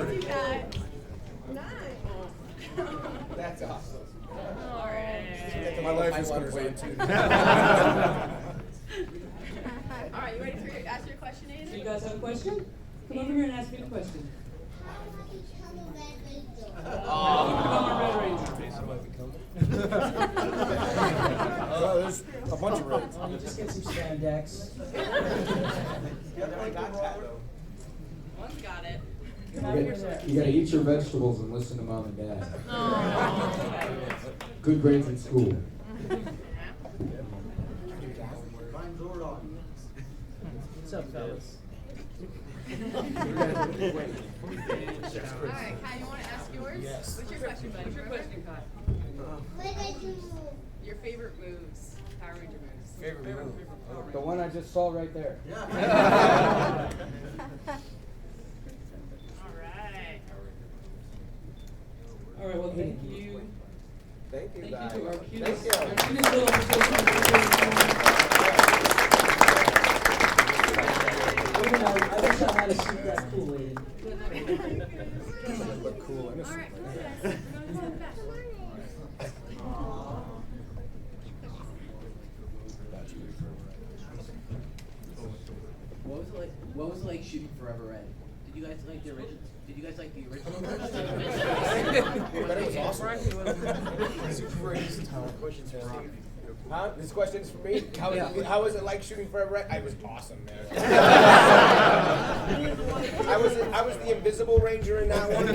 you guys. Nice. That's awesome. All right. My life is complete. All right, you ready to ask your question, Aiden? Do you guys have a question? Come over here and ask me a question. How do you become a Red Ranger? There's a bunch of roads. You just get some spandex. One's got it. You gotta eat your vegetables and listen to mom and dad. Good grades in school. What's up, fellas? All right, Kai, you want to ask yours? Yes. What's your question, buddy? What's your question, Kai? Your favorite moves, Power Ranger moves. Favorite move. The one I just saw right there. All right. All right, well, thank you. Thank you, Thank guys. you to our Thank cutest you. little I wish I had a suit that cool, Aiden. Look cool. All right, come on, guys. We're going to back. What was it like shooting Forever Red? Did you guys like the original? Did you guys like the original But it was awesome. Huh? This question's for me. How was it like shooting Forever Red? I was awesome, man. I was the invisible ranger in that one.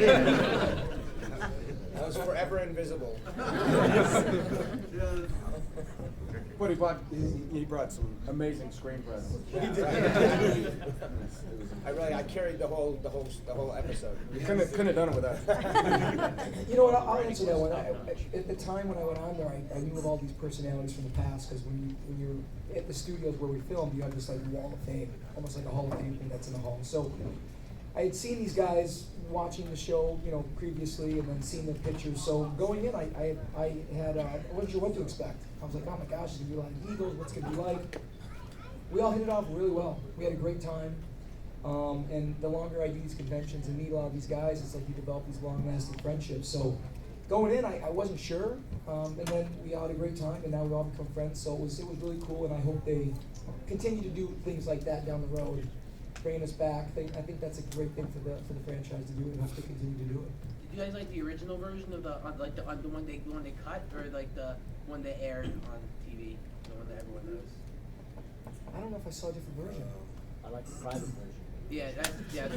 I was forever invisible. But he brought some amazing screen presence. I carried the whole episode. You couldn't have done it without. You know what? I'll answer that one. At the time when I went on there, I knew of all these personalities from the past because when you're at the studios where we filmed, you have this like wall of fame, almost like a Hall of Fame thing that's in the hall. So I had seen these guys watching the show, previously, and then seeing the pictures. So going in, I wasn't sure what to expect. I was like, oh my gosh, there's gonna be a lot of Eagles. What's it gonna be like? We all hit it off really well. We had a great time. And the longer I do these conventions and meet a lot of these guys, it's like you develop these long-lasting friendships. So going in, I wasn't sure, and then we all had a great time, and now we all become friends. So it was really cool, and I hope they continue to do things like that down the road, bringing us back. I think that's a great thing for the franchise to do, and hope they continue to do it. Did you guys like the original version of the one they cut, or like the one they aired on TV, the one that everyone knows? I don't know if I saw a different version. I like the private version. Yeah, that's yeah.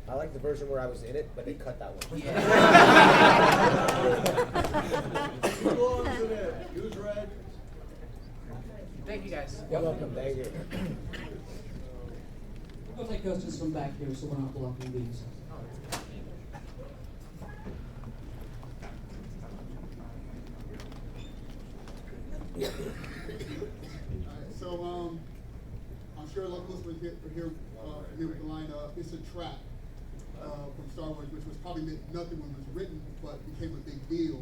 I like the version where I was in it, but they cut that one. Yeah. Who's red? Thank you guys. Yep. Welcome. Thank you. We'll take questions from back here so we're not blocking these. So, I'm sure a lot of listeners here with the line, it's a trap from Star Wars, which was probably meant nothing when it was written, but became a big deal.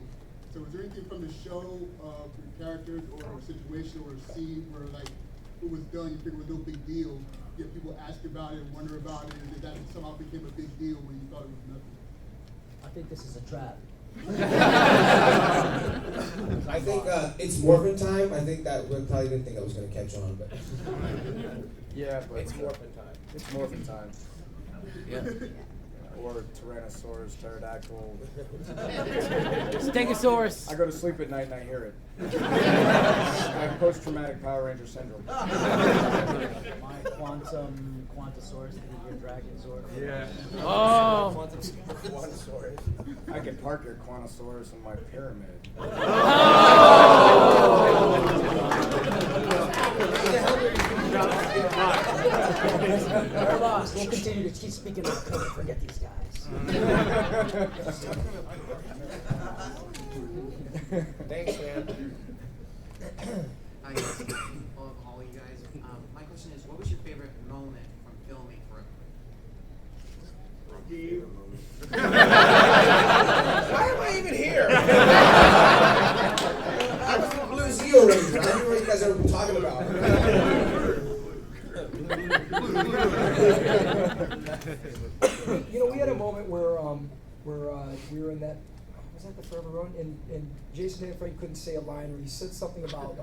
So was there anything from the show, for characters or a situation or a scene where like it was done, you figured it was no big deal, yet people ask about it, wonder about it, and that somehow became a big deal when you thought it was nothing? I think this is a trap. I think it's morphin' time. I think that we probably didn't think I was going to catch on, but Yeah, but it's morphin' time. It's morphin' time. Yeah. Or Tyrannosaurus, pterodactyl. Stegosaurus. I go to sleep at night and I hear it. I have post-traumatic Power Ranger syndrome. My Quantosaurus, your dragon sword. Yeah. Oh. Quantosaurus. I can park your Quantosaurus in my pyramid. We're lost. We'll continue to keep speaking about code. Forget these guys. Thanks, man. Hi, all you guys. My question is, what was your favorite moment from filming Forever? Why am I even here? I was in Blue Zeo Ranger. I don't know what you guys are talking about. You know, we had a moment where we were in that, was that the Forever Road? And Jason Dan Freddy couldn't say a line, or he said something about,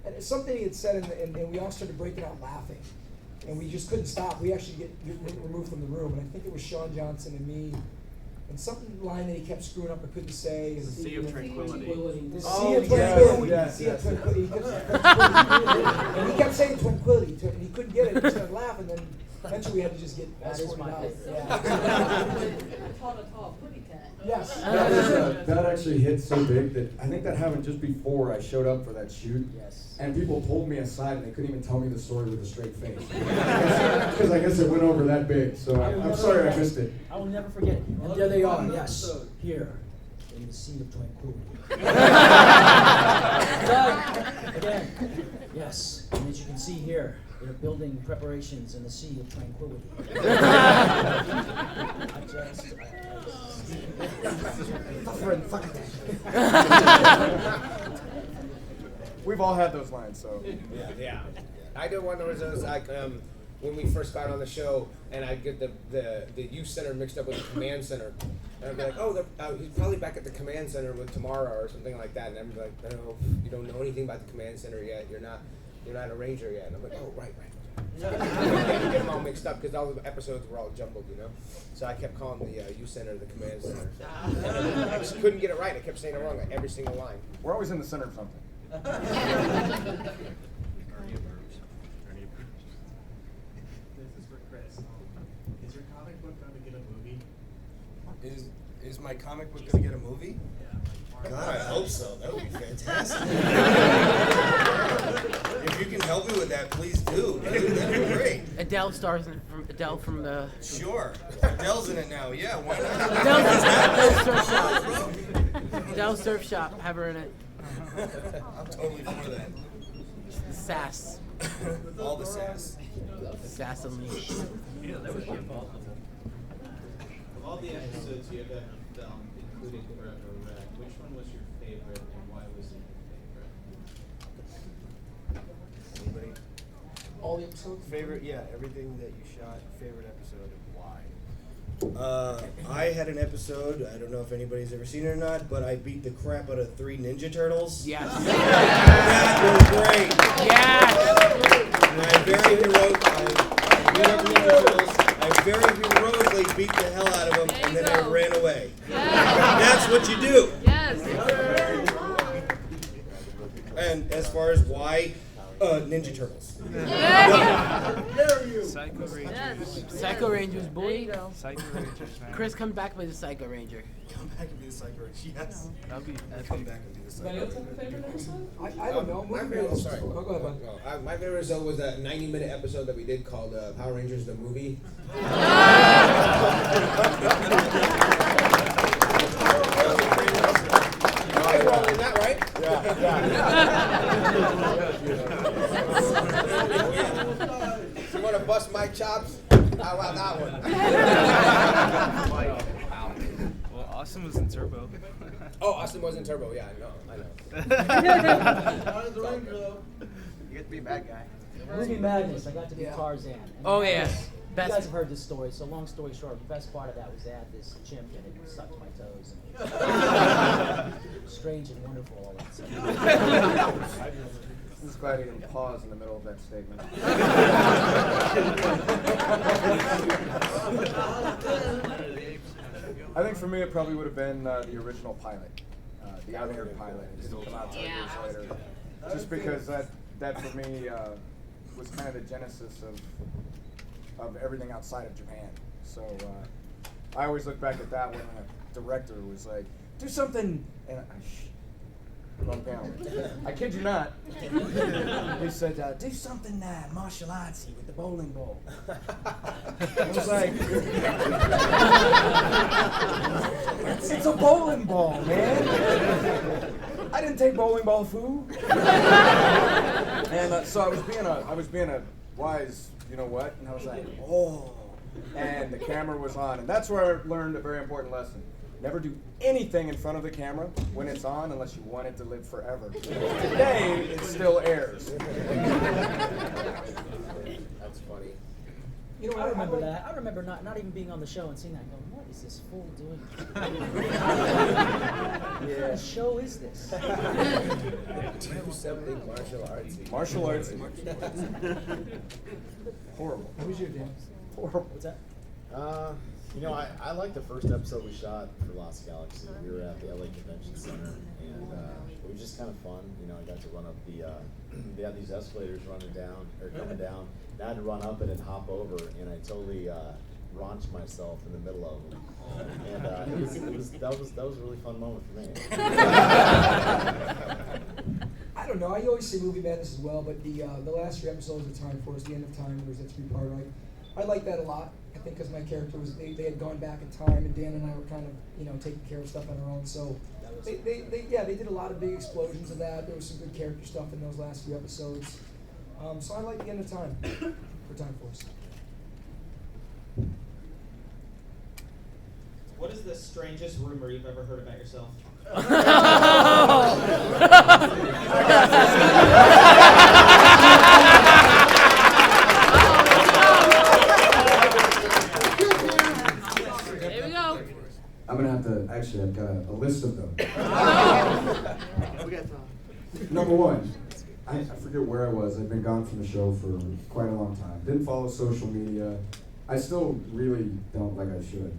and it's something he had said, and we all started breaking out laughing. And we just couldn't stop. We actually get removed from the room, and I think it was Sean Johnson and me. And some line that he kept screwing up or couldn't say. And The Sea of Tranquility. The Oh, Sea of yes, Tranquility. yes, Sea of yes. Tranquility. And he kept saying tranquility, and he couldn't get it. He started laughing, then eventually we had to just get That is my out. favorite. Yeah. Tall, pretty cat. Yes. That actually hit so big that I think that happened just before I showed up for that shoot. Yes. And people pulled me aside and they couldn't even tell me the story with a straight face. Because I guess it went over that big. So I'm sorry I missed it. I will never forget it. And there they are, yes, here in the Sea of Tranquility. Doug, again, yes. And as you can see here, they're building preparations in the Sea of Tranquility. We've all had those lines, so. Yeah. I did one that was like when we first got on the show, and I'd get the youth center mixed up with the command center. And I'd be like, oh, he's probably back at the command center with Tamara or something like that. And I'd be like, no, you don't know anything about the command center yet. You're not a ranger yet. And I'm like, oh, right. Get them all mixed up because all the episodes were all jumbled, you know. So I kept calling the youth center the command center. And I just couldn't get it right. I kept saying it wrong like every single line. We're always in the center of something. This is for Chris. Is your comic book going to get a movie? Is my comic book gonna get a movie? Yeah. God, I hope so. That would be fantastic. If you can help me with that, please do. That'd be great. Adele stars from the. Sure. Adele's in it now. Yeah, why not? Adele Surf Shop. Adele Surf Shop. Have her in it. I'm totally for that. The sass. All the sass. Sass unleashed. Yeah, that would be impossible. Of all the episodes you have ever filmed, including Forever Red, which one was your favorite and why was it your favorite? Anybody? All the episodes? Favorite, yeah, everything that you shot, favorite episode, and why? I had an episode, I don't know if anybody's ever seen it or not, but I beat the crap out of 3 Ninja Turtles. Yes. That was great. Yes. And I very heroically beat the hell out of them, There and you then I go. ran away. Yes. That's what you do. Yes. And as far as why, Ninja Turtles. Psycho Rangers. Yes. Psycho Rangers, boy. There you go. Psycho Rangers, man. Chris, come back with a Psycho Ranger. Come back and be the Psycho Ranger. Yes. That'd be I'll come back and be the Psycho Ranger. I don't know. My Movie favorite, was- sorry. Oh, go ahead, bud. My favorite episode was a 90-minute episode that we did called Power Rangers the Movie. You all in that, right? You want to bust my chops? How about that one? Well, Austin was in Turbo. Oh, Austin was in Turbo. Yeah, I know. You get to be a bad guy. Movie Madness, I got to be Yeah. Tarzan. And Oh, that yeah. was- You Best- guys have heard this story, so long story short, the best part of that was that this chimp and it sucked my toes. And strange and wonderful all that stuff. I'm just glad you didn't pause in the middle of that statement. I think for me it probably would have been the original pilot, the unaired pilot. It didn't come out till years later. Just because that for me was kind of the genesis of everything outside of Japan. So I always look back at that when a director was like, do something, and wrong panel. I kid you not. He said, do something martial artsy with the bowling ball. I was like, it's a bowling ball, man. I didn't take bowling ball food. And so I was being a wise, you know what? And I was like, oh. And the camera was on, and that's where I learned a very important lesson. Never do anything in front of the camera when it's on unless you want it to live forever. Today, it still airs. That's funny. You know, I remember like- that. I remember not even being on the show and seeing that and going, what is this fool doing? What kind of show is this? Do something martial artsy. Martial arts. Horrible. What was your Dan? Horrible. What's that? You know, I liked the first episode we shot for Lost Galaxy. We were at the LA Convention Center, and it was just kind of fun. You know, I got to run up the, they had these escalators running down, or coming down, and I had to run up it and hop over, and I totally raunched myself in the middle of them. And that was a really fun moment for me. I don't know. I always say movie madness as well, but the last 3 episodes of Time Force, the end of time, there was that 3-parter. I like that a lot. I think because my character was they had gone back in time, and Dan and I were kind of taking care of stuff on our own. So they did a lot of big explosions of that. There was some good character stuff in those last few episodes. So I like the end of time for Time Force. What is the strangest rumor you've ever heard about yourself? There we go. I'm gonna have to, actually, I've got a list of them. We got time. Number one, I forget where I was. I've been gone from the show for quite a long time. Didn't follow social media. I still really don't like I should.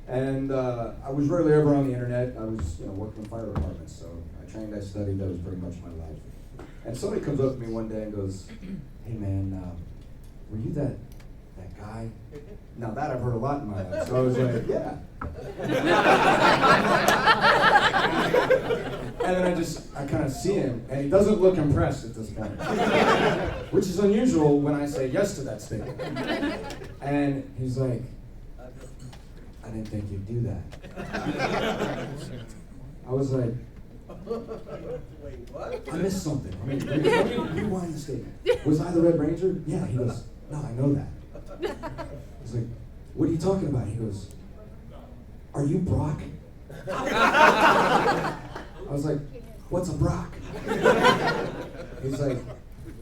And I was rarely ever on the internet. I was working in the fire department, so I trained, I studied, that was pretty much my life. And somebody comes up to me one day and goes, hey man, were you that guy? Now that I've heard a lot in my life, so I was like, yeah. And then I kind of see him, and he doesn't look impressed at this point, which is unusual when I say yes to that statement. And he's like, I didn't think you'd do that. I was like, Wait, what? I missed something. I mean, let me rewind the statement. Was I the Red Ranger? Yeah. He goes, no, I know that. I was like, what are you talking about? He goes, are you Brock? I was like, what's a Brock? He's like,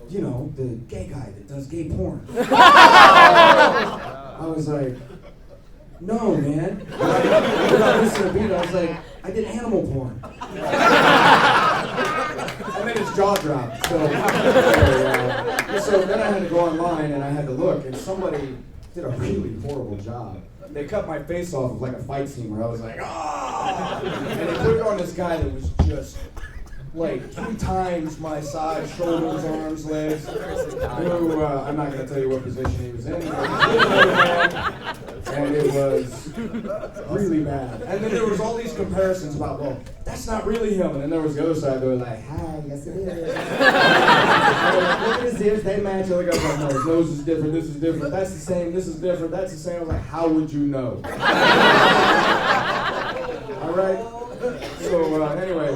the gay guy that does gay porn. I was like, no, man. Without missing a beat, I was like, I did animal porn. And then his jaw dropped. So then I had to go online and I had to look, and somebody did a really horrible job. They cut my face off of like a fight scene where I was like, ah! And they put it on this guy that was just like 3 times my size, shoulders, arms, legs. Who, I'm not going to tell you what position he was in. And it was really bad. And then there was all these comparisons about, well, that's not really him. And then there was the other side, they were like, hi, yes it is. And like, look at his ears, they match. Other guys like, no, his nose is different, this is different, that's the same, this is different, that's the same. I was like, how would you know? All right? So anyway,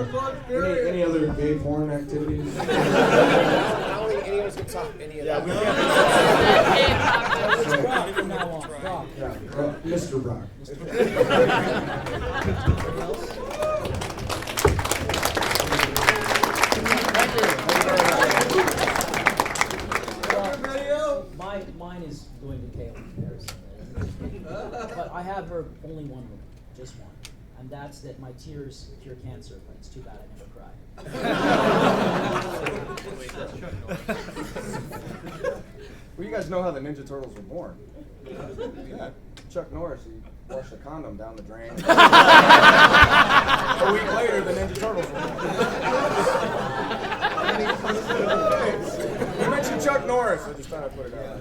any other gay porn activities? I don't think any of us can talk any of that. It's Brock from now on. Brock. Yeah, Mr. Brock. Mine is going to Kayla comparison. But I have her only one rule, just one. And that's that my tears cure cancer, but it's too bad I never cry. Well, you guys know how the Ninja Turtles were born. Yeah. Chuck Norris, he flushed a condom down the drain. A week later, the Ninja Turtles were born. You mentioned Chuck Norris. I just thought I'd put it out.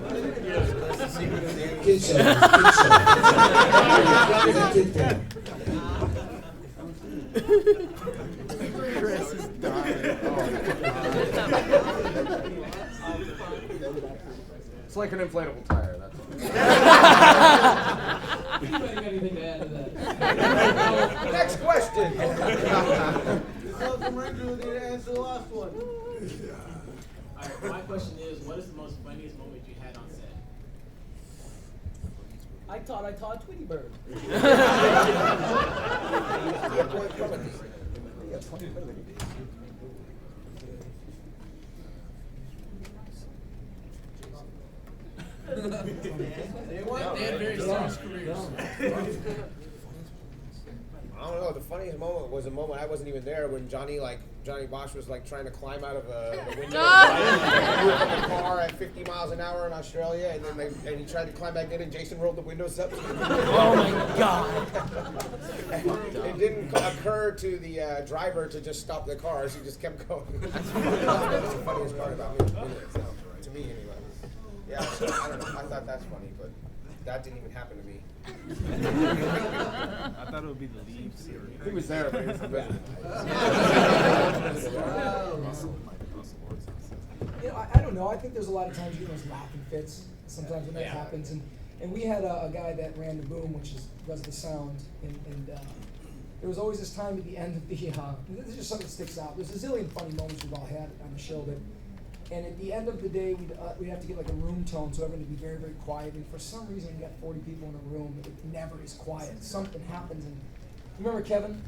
Kid show. Kid show. Chris is dying. It's like an inflatable tire. That's Anything to add to that? Next question. Welcome, Ranger. We need to answer the last one. Alright, my question is, what is the most funniest moment you had on set? I thought I taught Tweety Bird. They had very serious careers. I don't know. The funniest moment was a moment I wasn't even there when Johnny Bosch was like trying to climb out of the window of the car at 50 miles an hour in Australia, and then he tried to climb back in, and Jason rolled the windows up. Oh my God! It didn't occur to the driver to just stop the car, so he just kept going. That's the funniest part about me. To me, anyway. Yeah, so, I don't know. I thought that's funny, but that didn't even happen to me. I thought it would be the leaves. He was there, but he was busy. You know, I don't know. I think there's a lot of times you get those laughing fits. Sometimes when that happens, and we had a guy that ran the boom, which does the sound, and there was always this time at the end of the. This is just something that sticks out. There's a zillion funny moments we've all had on the show, but. And at the end of the day, we'd have to get like a room tone, so everyone to be very, very quiet. And for some reason, we got 40 people in a room, it never is quiet. Something happens. And you remember Kevin?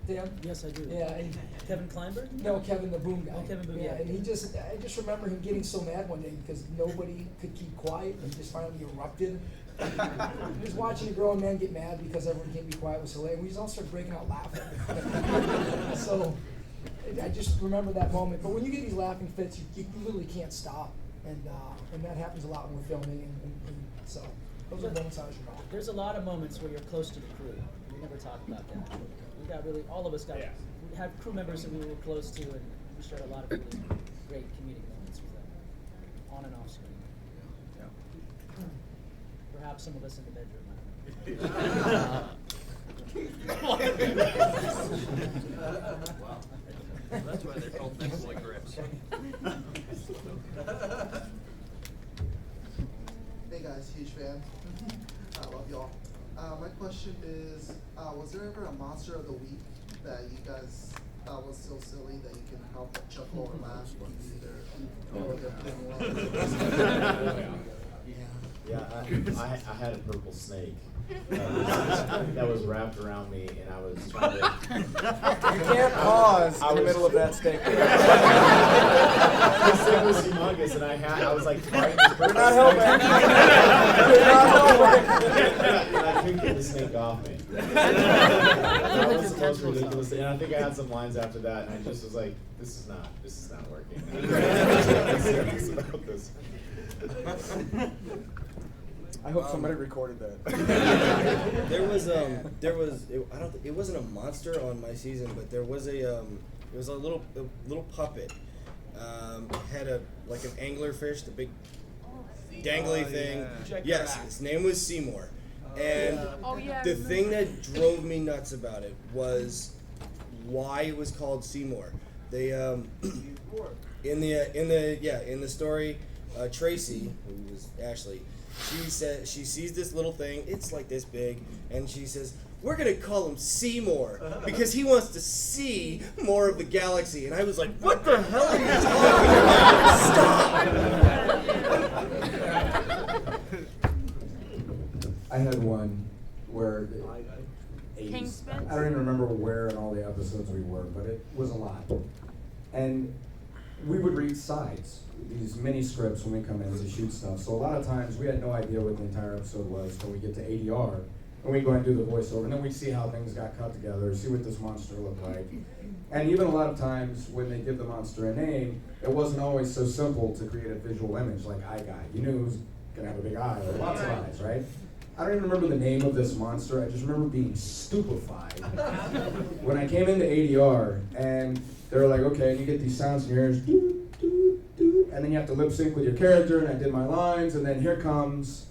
Dan? Yes, I do. Yeah. And Kevin Kleinberg? no, Kevin, the boom guy. Oh, Kevin Boom, Yeah. yeah. And I just remember him getting so mad one day because nobody could keep quiet, and he just finally erupted. Just watching a grown man get mad because everyone can't be quiet was hilarious. We just all started breaking out laughing. So. I just remember that moment. But when you get these laughing fits, you literally can't stop, and that happens a lot when we're filming. And so those are moments I was wrong. There's a lot of moments where you're close to the crew. We never talk about that. We got really, all of us got, we had crew members that we were close to, and we shared a lot of really great comedic moments with them, on and off screen. Perhaps some of us in the bedroom. Wow. That's why they're called thankfully grips. Hey guys, huge fan. I love y'all. My question is, was there ever a monster of the week that you guys thought was so silly that you can help but chuckle or laugh Yeah, I had a purple snake that was wrapped around me, and I was trying to. You can't pause in the middle of that statement. This thing was humongous, and I was like fighting this purple You're not helping. snake. You're not helping. And I couldn't get the snake off me. That was the most ridiculous thing. And I think I had some lines after that, and I just was like, this is not working. I'm serious about this. I hope somebody recorded that. There was it wasn't a monster on my season, but there was a little puppet. Had like an anglerfish, the big dangly thing. Yeah. Yes, his name was Seymour. And the thing that drove me nuts about it was why it was called Seymour. They in the story, Tracy, who was Ashley, she sees this little thing, it's like this big, and she says, we're gonna call him Seymour because he wants to see more of the galaxy. And I was like, what the hell are you talking about? Stop! I had one where Kingsman? I don't even remember where in all the episodes we were, but it was a lot. And we would read sides, these mini scripts when we come in to shoot stuff. So a lot of times we had no idea what the entire episode was until we get to ADR, and we go and do the voiceover, and then we see how things got cut together, see what this monster looked like. And even a lot of times when they give the monster a name, it wasn't always so simple to create a visual image like Eye Guy. You knew he was gonna have a big eye or lots of eyes, right? I don't even remember the name of this monster. I just remember being stupefied when I came into ADR and they were like, okay, and you get these sounds in your ears, doo, doo, doo, and then you have to lip sync with your character, and I did my lines, and then here comes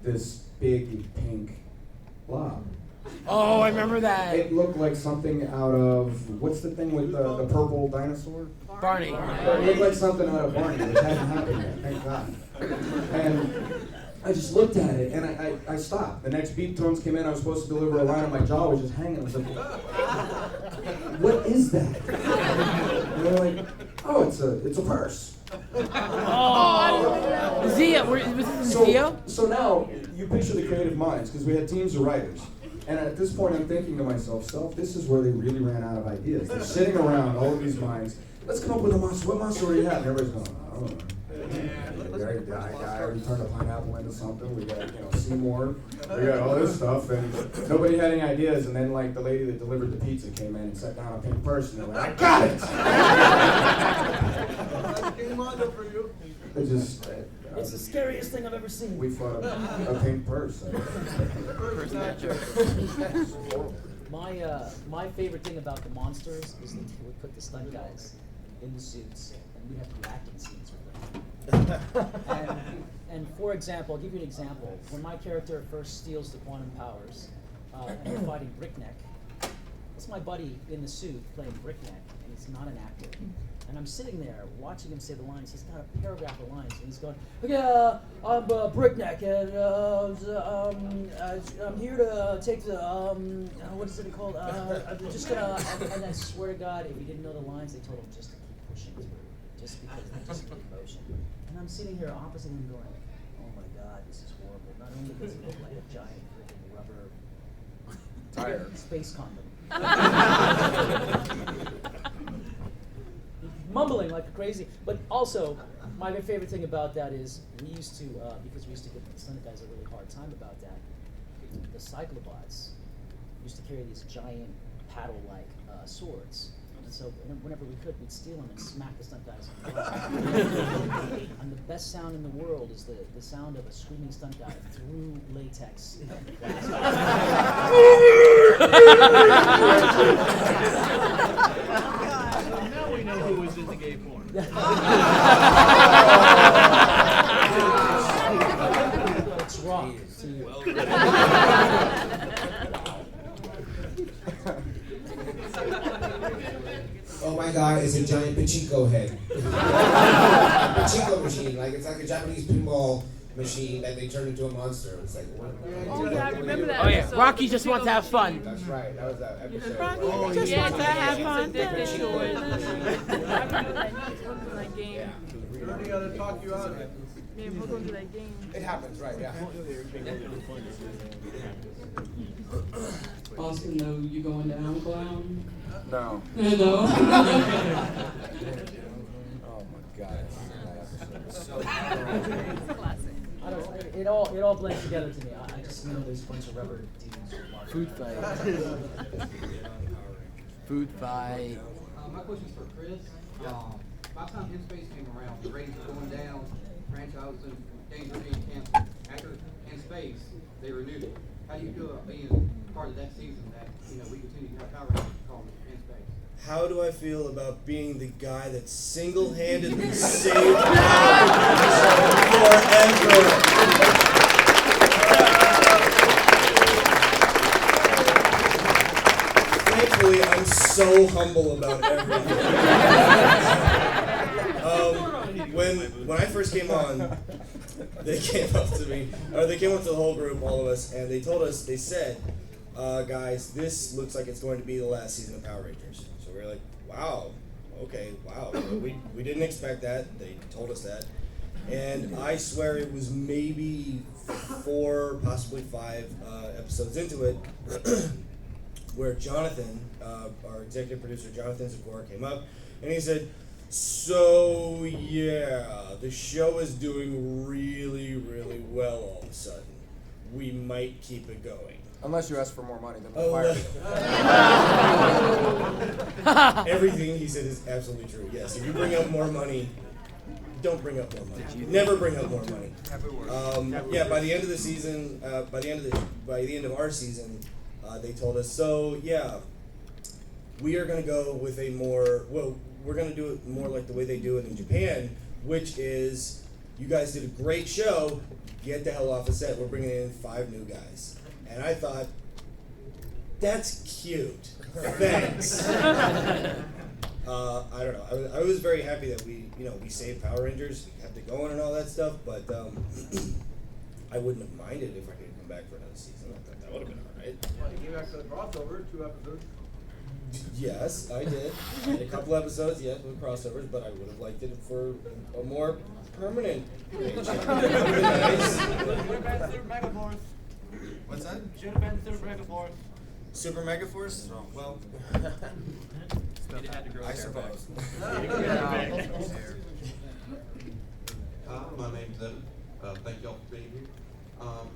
this big pink blob. Oh, I remember that. It looked like something out of, what's the thing with the purple dinosaur? Barney. It looked like something out of Barney, which hadn't happened yet, thank God. And I just looked at it, and I stopped. The next beat tones came in, I was supposed to deliver a line, and my jaw was just hanging. I was like, what is that? And they're like, oh, it's a purse. Oh, Zia, was this Zia? So now, you picture the creative minds, because we had teams of writers. And at this point, I'm thinking to myself, this is where they really ran out of ideas. They're sitting around, all of these minds. Let's come up with a monster. What monster do you have? And everybody's going, I don't know. right? I already turned a pineapple into something. We got, Seymour. We got all this stuff, and nobody had any ideas. And then, like, the lady that delivered the pizza came in and sat down a pink purse, and they went, I got it! It just... It's the scariest thing I've ever seen. We fought a pink purse. My favorite thing about the monsters is that we put the stunt guys in the suits, and we have the acting scenes with them. and for example, I'll give you an example. When my character first steals the quantum powers, and we're fighting Brickneck, it's my buddy in the suit playing Brickneck, and he's not an actor. And I'm sitting there watching him say the lines. He's got a paragraph of lines, and he's going, "Yeah, I'm Brickneck, and I'm here to take the what is it called? I'm just gonna." And I swear to God, if he didn't know the lines, they told him just to keep pushing through, just because they just keep motion. And I'm sitting here opposite him, going, "Oh my God, this is horrible." Not only does he look like a giant freaking rubber tire space condom. Mumbling like crazy, but also my favorite thing about that is we used to because we used to give the stunt guys a really hard time about that. The cyclobots used to carry these giant paddle-like swords, and so whenever we could, we'd steal them and smack the stunt guys. And the best sound in the world is the sound of a screaming stunt guy through latex. Now we know who was in the gay porn. It's rock. Oh my God, it's a giant pachinko head. A pachinko machine, like it's like a Japanese pinball machine that they turned into a monster. It's like, what? Oh yeah, I remember that. Oh yeah, episode. Rocky just wants to have fun. That's right, that was that episode. Rocky Oh, just yeah. wants to have fun. I remember that. I remember that. He was hooked on that game. Already got to talk you out of it. Yeah, hooked onto that game. It happens, right? Yeah. Austin, no, you going down, clown? No. No. Oh my God. It all blends together to me. I just know there's a bunch of rubber dudes. Food fight. Food fight. My question's for Chris. By the time In Space came around, the ratings were going down, franchise was in danger of being canceled. After In Space, they renewed it. How do you feel about being part of that season that we continue to have Power Rangers called In Space? How do I feel about being the guy that single-handedly saved Power forever? Thankfully, I'm so humble about everything. When I first came on, they came up to me, or they came up to the whole group, all of us, and they told us, they said, guys, this looks like it's going to be the last season of Power Rangers. So we were like, wow, okay, wow. We didn't expect that. They told us that. And I swear it was maybe 4, possibly 5 episodes into it, where Jonathan, our executive producer, Jonathan Zakor, came up, and he said, so yeah, the show is doing really, really well all of a sudden. We might keep it going. Unless you ask for more money, then we'll fire you. Everything he said is absolutely true. Yes, if you bring up more money, don't bring up more money. Never bring up more money. Yeah, by the end of the season, by the end of our season, they told us, so yeah, we are going to go with a more, we're going to do it more like the way they do it in Japan, which is, you guys did a great show, get the hell off the set, we're bringing in 5 new guys. And I thought, that's cute, thanks. I don't know, I was very happy that we saved Power Rangers, kept it going and all that stuff, but I wouldn't have minded if I could come back for another season. I thought that would have been all right. Well, you came back for the crossover, 2 episodes. Yes, I did. And a couple episodes, yes, with crossovers, but I would have liked it for a more permanent range. Nice. What's that? Should have been Super Megaforce. Super Megaforce? Well, I suppose. my name's Evan. Thank y'all for being here.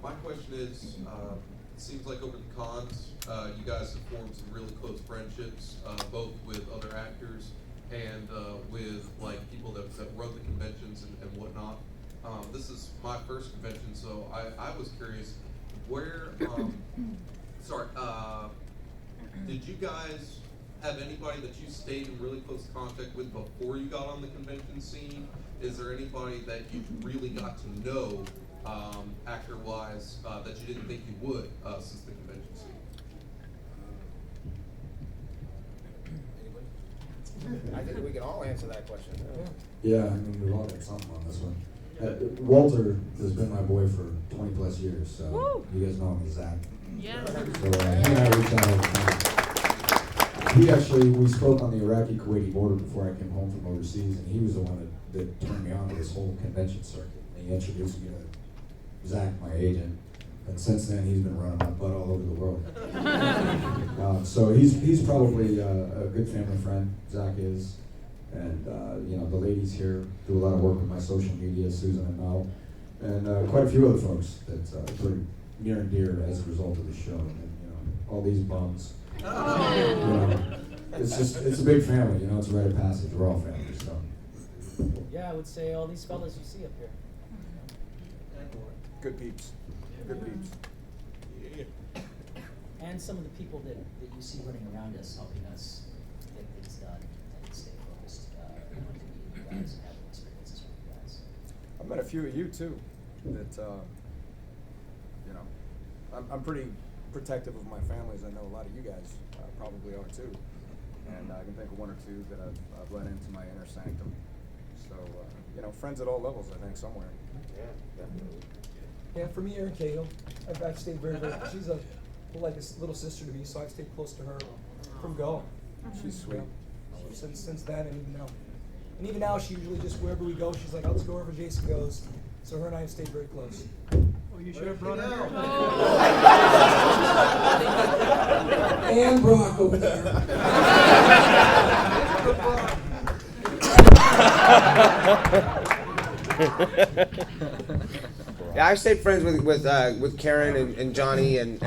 My question is, it seems like over the cons, you guys have formed some really close friendships, both with other actors and with like people that run the conventions and whatnot. This is my first convention, so I was curious, where, did you guys have anybody that you stayed in really close contact with before you got on the convention scene? Is there anybody that you really got to know, actor-wise, that you didn't think you would since the convention scene? I think we can all answer that question. Yeah, I mean, we've all got something on this one. Walter has been my boy for 20 plus years, so you guys know him as Zach. Yeah. So he and I reached out all the time. We spoke on the Iraqi-Kuwaiti border before I came home from overseas, and he was the one that turned me on to this whole convention circuit. And he introduced me to Zach, my agent, and since then he's been running my butt all over the world. So he's probably a good family friend, Zach is. And the ladies here do a lot of work with my social media, Susan and Mel, and quite a few other folks that's pretty near and dear as a result of the show. And all these bums. It's a big family. It's a rite of passage. We're all family. So. Yeah, I would say all these fellas you see up here. Good peeps. Good peeps. And some of the people that you see running around us, helping us get things done and stay focused. We want to meet you guys and have experiences with you guys. I've met a few of you too. That I'm pretty protective of my family, as I know a lot of you guys probably are too. And I can think of one or two that I've let into my inner sanctum. So friends at all levels, I think, somewhere. Yeah, definitely. Yeah, for me, Erin Cahill, I've stayed very, very. She's like a little sister to me, so I've stayed close to her from go. She's sweet. Since then, and even now. And even now, she usually just wherever we go, she's like, "I'll just go wherever Jason goes." So her and I have stayed very close. Well, you should have brought her. And Brock over there. Yeah, I stayed friends with Karen and Johnny and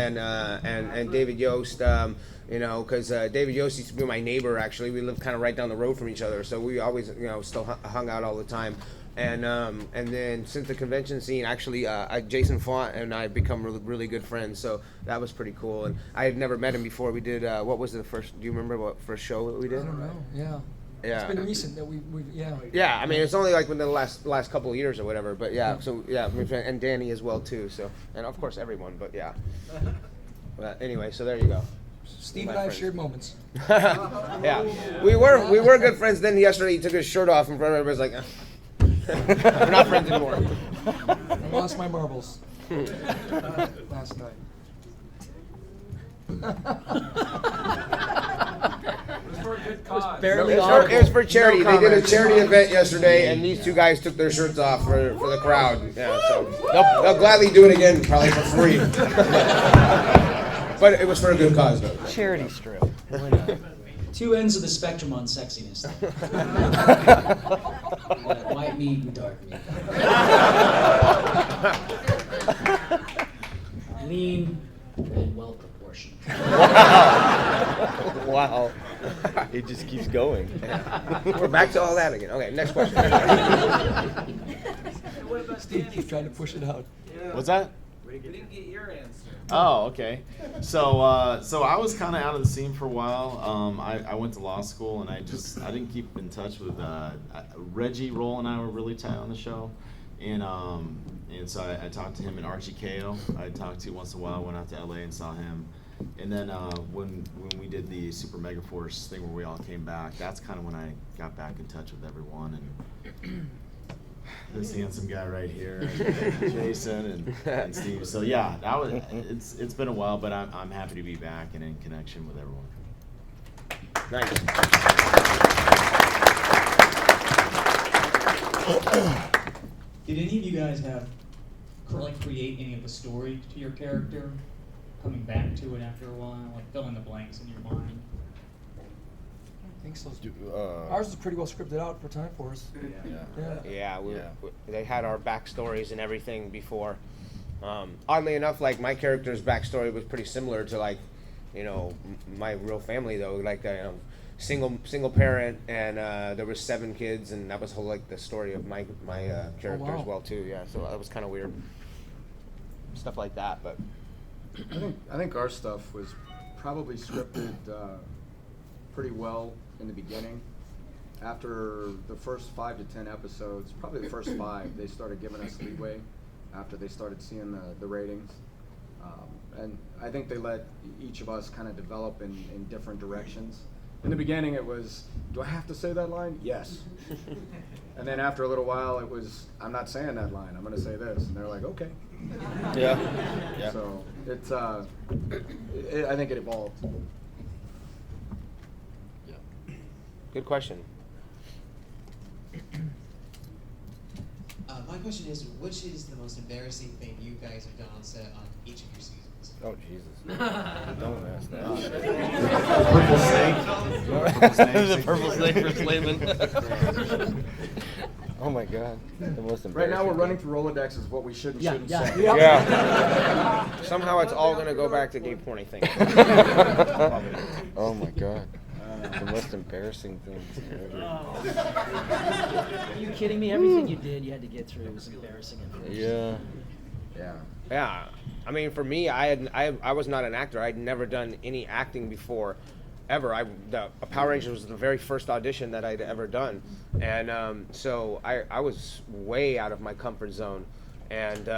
David Yost. Because David Yost used to be my neighbor. Actually, we lived kind of right down the road from each other, so we always still hung out all the time. And then since the convention scene, actually, Jason Font and I have become really good friends. So that was pretty cool. And I had never met him before. We did what was the first? Do you remember what first show that we did? I don't know. Yeah. Yeah. It's been recent that we yeah. Yeah, I mean it's only like within the last couple of years or whatever. But yeah, so yeah, and Danny as well too. So and of course everyone. But yeah. But anyway, so there you go. Steve and I have shared moments. Yeah, we were good friends. Then yesterday he took his shirt off in front of everybody's like. We're not friends anymore. I lost my marbles last night. It was for a good cause. It was for charity. They did a charity event yesterday, and these two guys took their shirts off for the crowd. Yeah, so they'll gladly do it again, probably for free. But it was for a good cause, though. Charity strip. Two ends of the spectrum on sexiness. White meat and dark meat. Lean and well proportioned. Wow. It just keeps going. We're back to all that again. Okay, next question. What about Steve Danny? keeps trying to push it out. Yeah. What's that? We didn't get your answer. Oh, okay. So I was kind of out of the scene for a while. I went to law school, and I didn't keep in touch with Reggie Roll and I were really tight on the show, and so I talked to him and Archie Ko. I talked to once in a while. I went out to LA and saw him, and then when we did the Super Mega Force thing where we all came back, that's kind of when I got back in touch with everyone and. This handsome guy right here, and Jason and Steve. So yeah, it's been a while, but I'm happy to be back and in connection with everyone. Nice. Did any of you guys create any of the story to your character, coming back to it after a while, like fill in the blanks in your mind? I think so. Ours is pretty well scripted out for Time Force. Yeah, they had our backstories and everything before. Oddly enough, like my character's backstory was pretty similar to like, you know, my real family though. Like, single parent, and there was 7 kids, and that was whole like the story of my character as well too. Yeah, so that was kind of weird. Stuff like that, but I think our stuff was probably scripted pretty well in the beginning. After the first 5 to 10 episodes, probably the first 5, they started giving us leeway after they started seeing the ratings. And I think they let each of us kind of develop in different directions. In the beginning, it was, do I have to say that line? Yes. And then after a little while, it was, I'm not saying that line, I'm going to say this. And they're like, okay. Yeah. So it's, I think it evolved. Good question. My question is, which is the most embarrassing thing you guys have done on set on each of your seasons? Oh, Jesus. Don't ask that. Purple snake. The purple snake for Slavin. Oh my God. The most embarrassing. Right now we're running through Rolodex is what we should and shouldn't say. Yeah. Somehow it's all going to go back to gay porn, I think. Oh my God. The most embarrassing thing. Are you kidding me? Everything you did, you had to get through was embarrassing at first. Yeah. I mean, for me, I was not an actor. I'd never done any acting before, ever. The Power Rangers was the very first audition that I'd ever done, and so I was way out of my comfort zone. And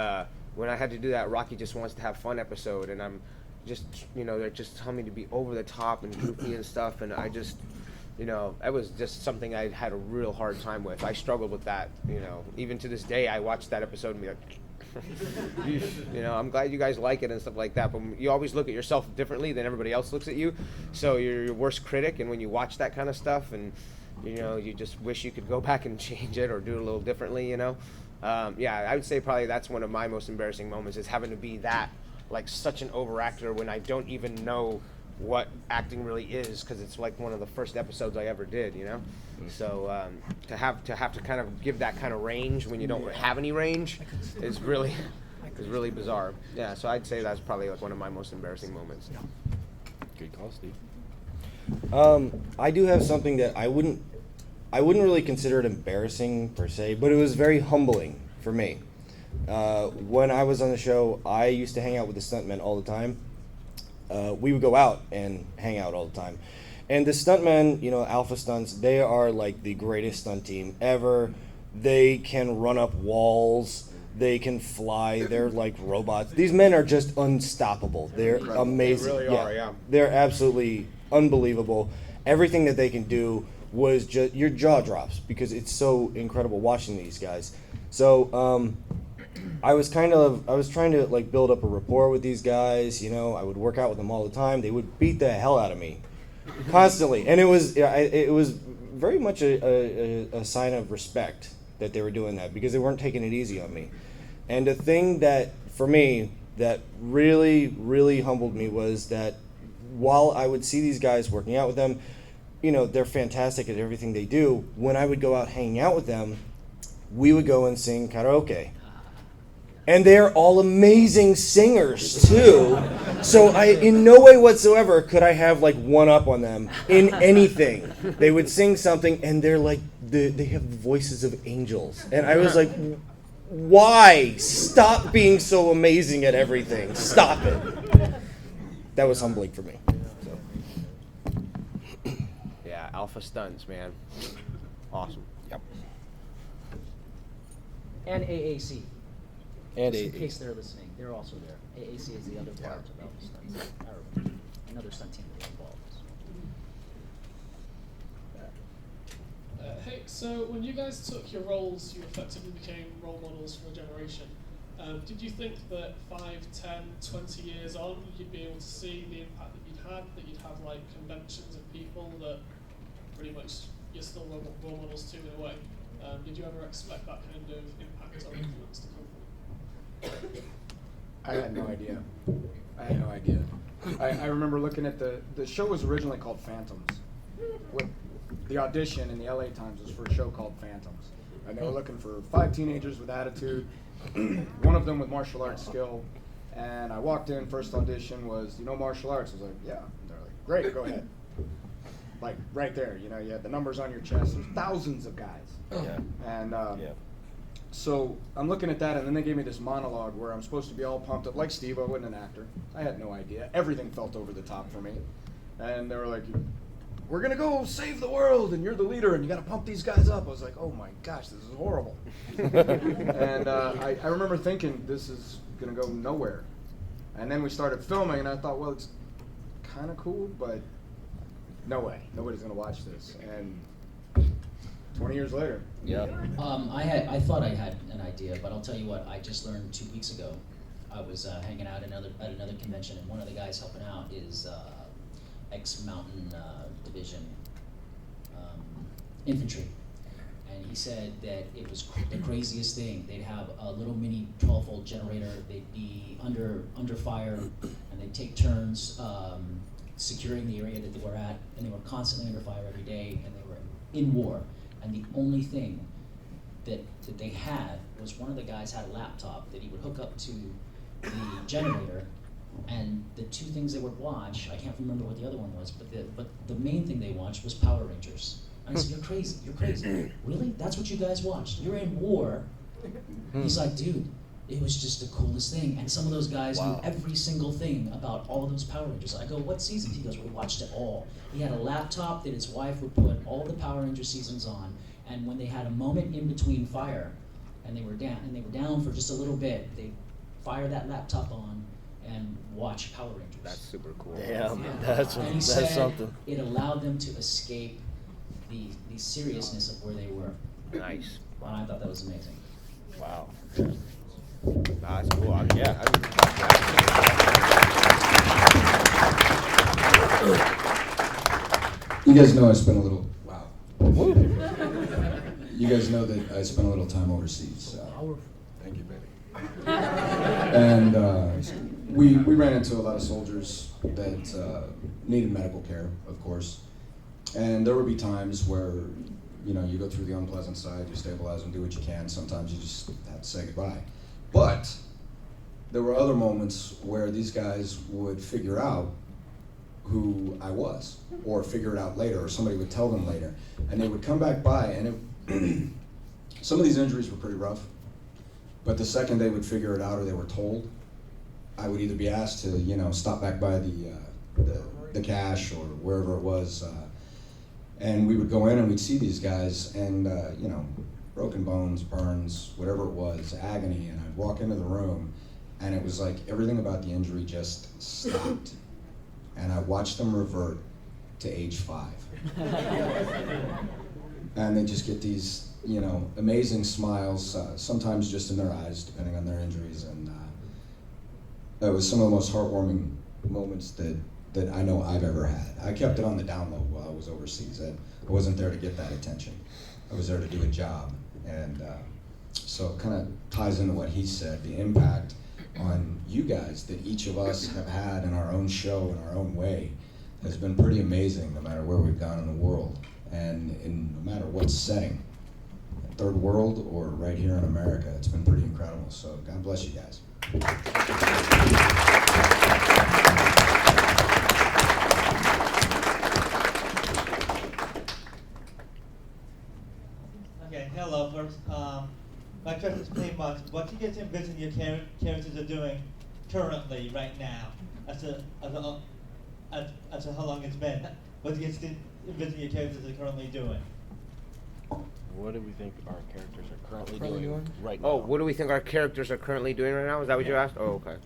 when I had to do that Rocky Just Wants to Have Fun episode, and I'm just, they're just telling me to be over the top and goofy and stuff, and I just, it was just something I had a real hard time with. I struggled with that, even to this day. I watch that episode and be like, I'm glad you guys like it and stuff like that, but you always look at yourself differently than everybody else looks at you, so you're your worst critic. And when you watch that kind of stuff, and you just wish you could go back and change it or do it a little differently. I would say probably that's one of my most embarrassing moments, is having to be that, like, such an overactor when I don't even know what acting really is, because it's like one of the first episodes I ever did. So to have to kind of give that kind of range when you don't have any range is really bizarre. Yeah, so I'd say that's probably like one of my most embarrassing moments. Good call, Steve. I do have something that I wouldn't really consider it embarrassing per se, but it was very humbling for me. When I was on the show, I used to hang out with the stuntmen all the time. We would go out and hang out all the time. And the stuntmen, Alpha Stunts, they are like the greatest stunt team ever. They can run up walls. They can fly. They're like robots. These men are just unstoppable. They're amazing. They really are, yeah. They're absolutely unbelievable. Everything that they can do was just, your jaw drops, because it's so incredible watching these guys. So, I was trying to like build up a rapport with these guys. I would work out with them all the time. They would beat the hell out of me constantly, and it was very much a sign of respect that they were doing that, because they weren't taking it easy on me. And the thing that for me that really, really humbled me was that while I would see these guys working out with them, they're fantastic at everything they do. When I would go out hanging out with them, we would go and sing karaoke. And they're all amazing singers too. So in no way whatsoever could I have like one up on them in anything. They would sing something and they're like, they have the voices of angels. And I was like, why? Stop being so amazing at everything. Stop it. That was humbling for me. So. Yeah, Alpha Stunts, man. Awesome. Yep. And AAC. And just in case they're listening, they're also there. AAC is the other part of Alpha Stunts, or another stunt team that's involved. Hey, so when you guys took your roles, you effectively became role models for a generation. Did you think that 5, 10, 20 years on, you'd be able to see the impact that you'd have like conventions of people that pretty much you're still role models to in a way? Did you ever expect that kind of impact or influence to come from? I had no idea. I remember looking at the show was originally called Phantoms. the audition in the LA Times was for a show called Phantoms. And they were looking for 5 teenagers with attitude, one of them with martial arts skill. And I walked in, first audition was, you know martial arts? I was like, yeah. They're like, great, go ahead. Like right there, you know, you had the numbers on your chest. There's thousands of guys. Yeah. And so I'm looking at that, and then they gave me this monologue where I'm supposed to be all pumped up, like Steve. I wasn't an actor. I had no idea. Everything felt over the top for me. And they were like, we're going to go save the world, and you're the leader, and you got to pump these guys up. I was like, oh my gosh, this is horrible. And I remember thinking, this is going to go nowhere. And then we started filming, and I thought, well, it's kind of cool, but no way. Nobody's going to watch this. And 20 years later. Yeah. I thought I had an idea, but I'll tell you what, I just learned 2 weeks ago. I was hanging out at another convention, and one of the guys helping out is ex-Mountain Division infantry. And he said that it was the craziest thing. They'd have a little mini 12-volt generator. They'd be under fire, and they'd take turns securing the area that they were at, and they were constantly under fire every day, and they were in war. And the only thing that they had was one of the guys had a laptop that he would hook up to the generator, and the 2 things they would watch, I can't remember what the other one was, but the main thing they watched was Power Rangers. And I said, you're crazy. Really? That's what you guys watched? You're in war. He's like, dude, it was just the coolest thing. And some of those guys knew every single thing about all of those Power Rangers. I go, what seasons? He goes, we watched it all. He had a laptop that his wife would put all the Power Ranger seasons on, and when they had a moment in between fire, and they were down for just a little bit, they'd fire that laptop on and watch Power Rangers. That's super cool. Yeah. That's something. It allowed them to escape the seriousness of where they were. Nice. And I thought that was amazing. Wow. That's cool. Yeah. You guys know I spent a little. Wow. You guys know that I spent a little time overseas. Thank you, baby. And we ran into a lot of soldiers that needed medical care, of course. And there would be times where, you know, you go through the unpleasant side, you stabilize and do what you can. Sometimes you just have to say goodbye. But there were other moments where these guys would figure out who I was, or figure it out later, or somebody would tell them later. And they would come back by, and some of these injuries were pretty rough. But the second they would figure it out, or they were told, I would either be asked to, you know, stop back by the cache or wherever it was, and we would go in and we'd see these guys, and you know, broken bones, burns, whatever it was, agony, and I'd walk into the room, and it was like everything about the injury just stopped, and I watched them revert to age 5, and they just get these, you know, amazing smiles, sometimes just in their eyes, depending on their injuries, and that was some of the most heartwarming moments that I know I've ever had. I kept it on the down low while I was overseas. I wasn't there to get that attention. I was there to do a job. And so it kind of ties into what he said, the impact on you guys that each of us have had in our own show, in our own way, has been pretty amazing no matter where we've gone in the world. And in no matter what setting, third world or right here in America, it's been pretty incredible. So God bless you guys. Okay, hello first. My question is pretty much, what do you guys envision your characters are doing currently, right now, as to how long it's been? What do you guys envision your characters are currently doing? What do we think our characters are currently doing right now? Oh, what do we think our characters are currently doing right now? Is that what you asked? Oh, okay.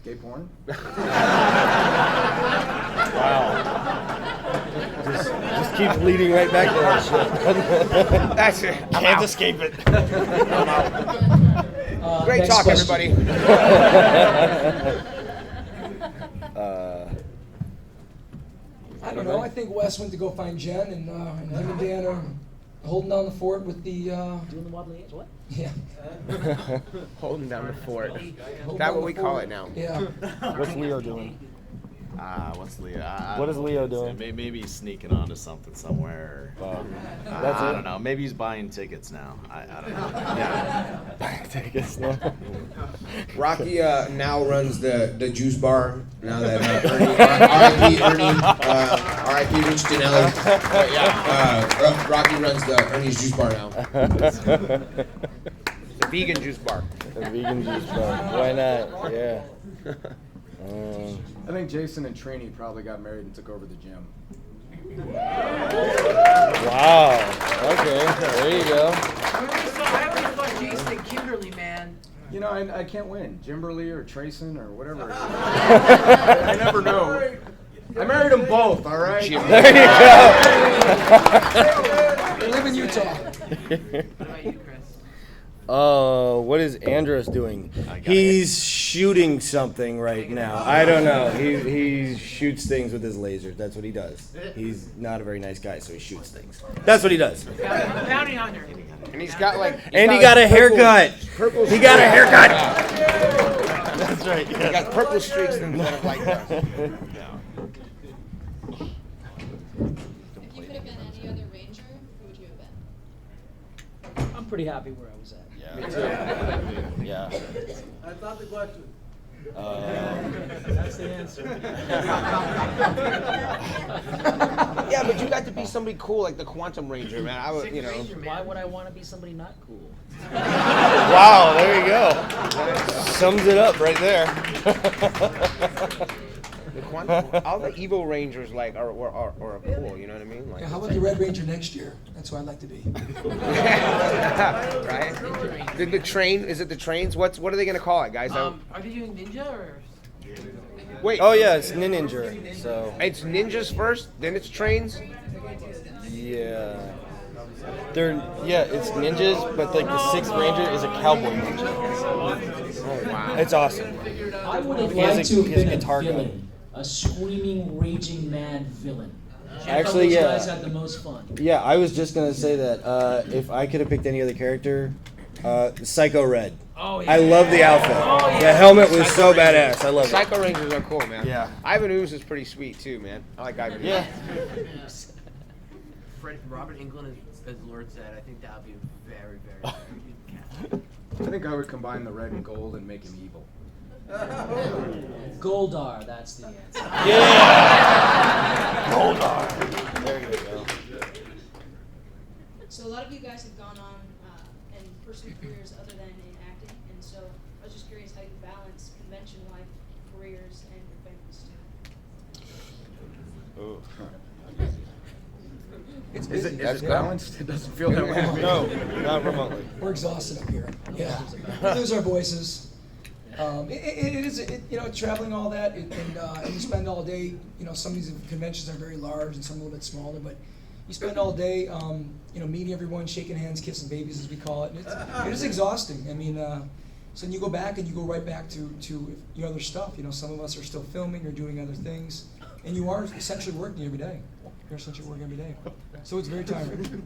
Gay porn? Wow. Just keep leading right back to that shit. That's it. Can't escape it. I'm out. Great talk, question. everybody. I don't know. I think Wes went to go find Jen, and him and Dan are holding down the fort with the. Doing the wobbly edge. What? Yeah. Holding down the fort. Is that what we call it now? Yeah. What's Leo doing? What's Leo? What is Leo doing? Maybe he's sneaking onto something somewhere. That's I it? don't know. Maybe he's buying tickets now. I don't know. Yeah. Buying tickets now. Rocky now runs the juice bar. Now that R.I.P. Rich Dinelli. Rocky runs the Ernie's Juice Bar now. The vegan juice bar. The vegan juice bar. Why not? Yeah. I think Jason and Trini probably got married and took over the gym. Wow. Okay. There you go. I thought Jason and Kimberly, man. You know, I can't win. Jimberly or Trayson or whatever. I never know. I married them both, all right? There you I live in Utah. What is Andros doing? He's shooting something right now. I don't know. He shoots things with his laser. That's what he does. He's not a very nice guy, so he shoots things. That's what he does. Bounty hunter. And he's got like. And he got a haircut. Purple. He got a haircut. That's right. He got purple streaks instead of white ones. If you could have been any other ranger, who would you have been? I'm pretty happy where I was at. Yeah. That's not the question. That's the answer. Yeah, but you got to be somebody cool like the Quantum Ranger, man. I would, you know. Why would I want to be somebody not cool? Wow, there you go. Sums it up right there. The Quantum, all the evil Rangers like are cool. You know what I mean? Like, Yeah, how about the Red Ranger next year? That's what I'd like to be. right? The train, is it the trains? What are they gonna call it, guys? Are they doing ninja or? Wait. Oh yeah, it's Ninja. So It's ninjas first, then it's trains. yeah. It's ninjas, but like the 6th Ranger is a cowboy ninja. Oh wow. It's awesome. I would have He has liked a- to have he has a been a guitar gun. villain, a screaming, raging, mad villain. Actually, those yeah. guys had the most fun. Yeah, I was just gonna say that if I could have picked any other character, Psycho Red. Oh, I love the outfit. The helmet was so badass. I love it. Psycho Rangers are cool, man. Yeah. Ivan Ooze is pretty sweet too, man. I like Ivan Ooze. Yeah. Robert Englund, as Lord said, I think that would be a very, very, very good cast. I think I would combine the red and gold and make him evil. Goldar, that's the answer. Yeah. Goldar. There you go. So a lot of you guys have gone on and pursued careers other than in acting, and so I was just curious how you balance convention life, careers, and your families too. Is it balanced? It doesn't feel that way to me. No, not remotely. We're exhausted up here. Yeah. We lose our voices. It is, you know, traveling all that, and you spend all day, you know, some of these conventions are very large and some a little bit smaller, but you spend all day, you know, meeting everyone, shaking hands, kissing babies, as we call it. And it is exhausting. I mean, so then you go back and you go right back to your other stuff. You know, some of us are still filming or doing other things, and you are essentially working every day. You're essentially working every day. So it's very tiring.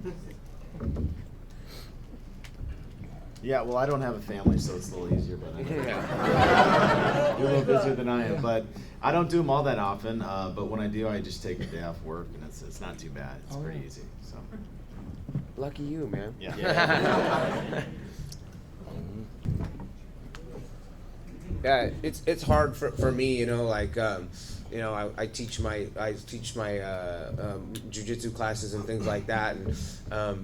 Yeah, well, I don't have a family, so it's a little easier, but you're a little busier than I am. But I don't do them all that often. But when I do, I just take a day off work, and it's not too bad. It's pretty easy. So. Lucky you, man. Yeah. Yeah, it's hard for me, you know, like you know, I teach my jiu-jitsu classes and things like that, and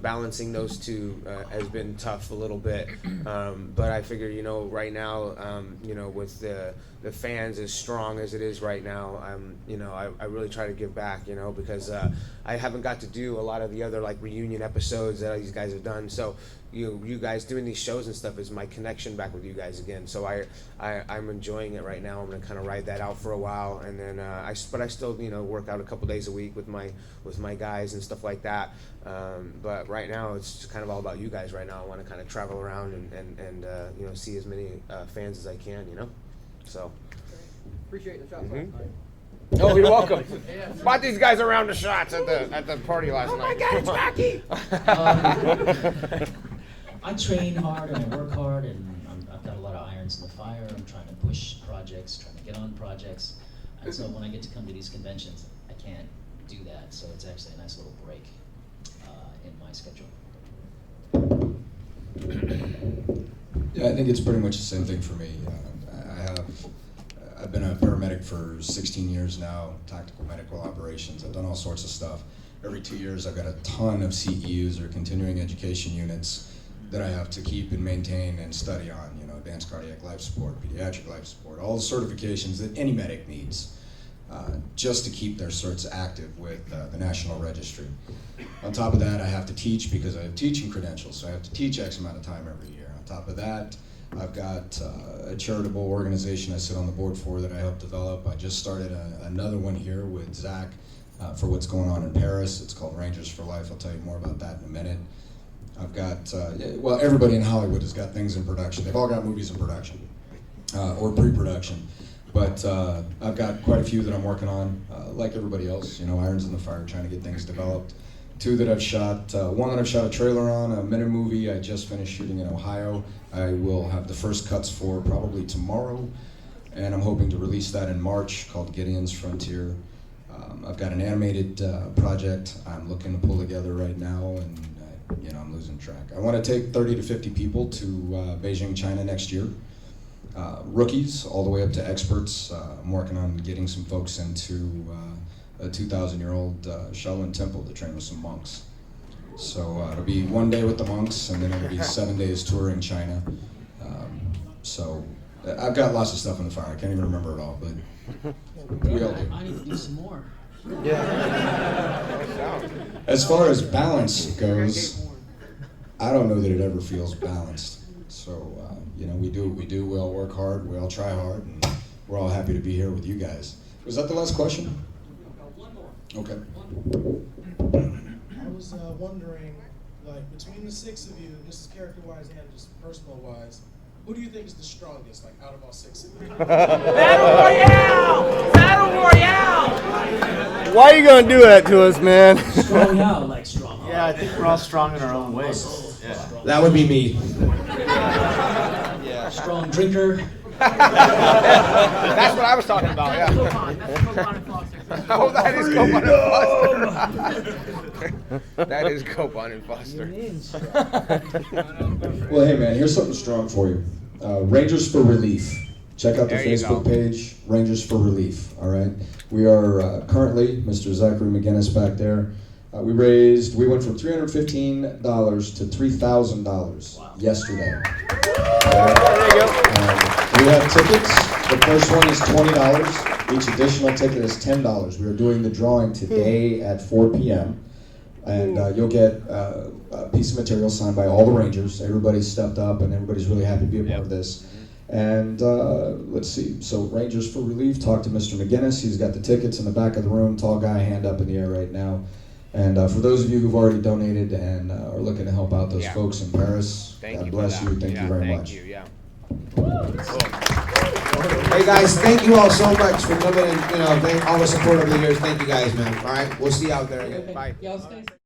balancing those two has been tough a little bit. But I figure, you know, right now, you know, with the fans as strong as it is right now, you know, I really try to give back, you know, because I haven't got to do a lot of the other like reunion episodes that these guys have done. So you guys doing these shows and stuff is my connection back with you guys again. So I'm enjoying it right now. I'm gonna kind of ride that out for a while, and then but I still, you know, work out a couple days a week with my guys and stuff like that. But right now it's just kind of all about you guys right now. I want to kind of travel around and you know, see as many fans as I can, you know. So Appreciate the shots last night. Oh, you're welcome. Bought these guys around the shots at the party last night. Oh my God, it's Rocky! I train hard and I work hard, and I've got a lot of irons in the fire. I'm trying to push projects, trying to get on projects. And so when I get to come to these conventions, I can't do that. So it's actually a nice little break in my schedule. Yeah, I think it's pretty much the same thing for me. I've been a paramedic for 16 years now, tactical medical operations. I've done all sorts of stuff. Every 2 years, I've got a ton of CEUs or continuing education units that I have to keep and maintain and study on. You know, advanced cardiac life support, pediatric life support, all the certifications that any medic needs, just to keep their certs active with the National Registry. On top of that, I have to teach because I have teaching credentials, so I have to teach X amount of time every year. On top of that, I've got a charitable organization I sit on the board for that I help develop. I just started another one here with Zach for what's going on in Paris. It's called Rangers for Life. I'll tell you more about that in a minute. I've got, well, everybody in Hollywood has got things in production. They've all got movies in production or pre-production. But I've got quite a few that I'm working on, like everybody else, you know, irons in the fire, trying to get things developed. 2 that I've shot, one that I've shot a trailer on, a minute movie I just finished shooting in Ohio. I will have the first cuts for probably tomorrow, and I'm hoping to release that in March, called Gideon's Frontier. I've got an animated project I'm looking to pull together right now, and you know, I'm losing track. I want to take 30 to 50 people to Beijing, China next year. Rookies all the way up to experts. I'm working on getting some folks into a 2,000-year-old Shaolin temple to train with some monks. So it'll be 1 day with the monks, and then it'll be 7 days touring China. So I've got lots of stuff in the fire. I can't even remember it all, but we all do. I need to do some more. Yeah. As far as balance goes, I don't know that it ever feels balanced. So, you know, we do what we do. We all work hard. We all try hard, and we're all happy to be here with you guys. Was that the last question? One more. Okay. I was wondering, like, between the 6 of you, this is character-wise and just personal-wise, who do you think is the strongest, like, out of all 6 of you? Battle Royale! Battle Royale! Why are you gonna do that to us, man? Strong out, like strong. Yeah, I think we're all strong in our own ways. Yeah. That would be me. Yeah. Strong drinker. That's what I was talking about, yeah. Oh, that is Copan and Foster. That is Copan and Foster. Well, hey man, here's something strong for you. Rangers for Relief. Check out the There you Facebook go. page, Rangers for Relief, all right? We are currently, Mr. Zachary McGinnis back there, we went from $315 to $3,000 yesterday. There you go. We have tickets. The first one is $20. Each additional ticket is $10. We are doing the drawing today at 4 p.m. And you'll get a piece of material signed by all the Rangers. Everybody's stepped up, and everybody's really happy to be a part of this. And let's see. So Rangers for Relief, talk to Mr. McGinnis. He's got the tickets in the back of the room. Tall guy, hand up in the air right now. And for those of you who've already donated and are looking to help out those folks in Paris, God bless you. Thank you very much. Thank you, yeah. Hey guys, thank you all so much for coming and, you know, thank all the support over the years. Thank you guys, man. All right, we'll see you out there again. Bye. Y'all stay safe.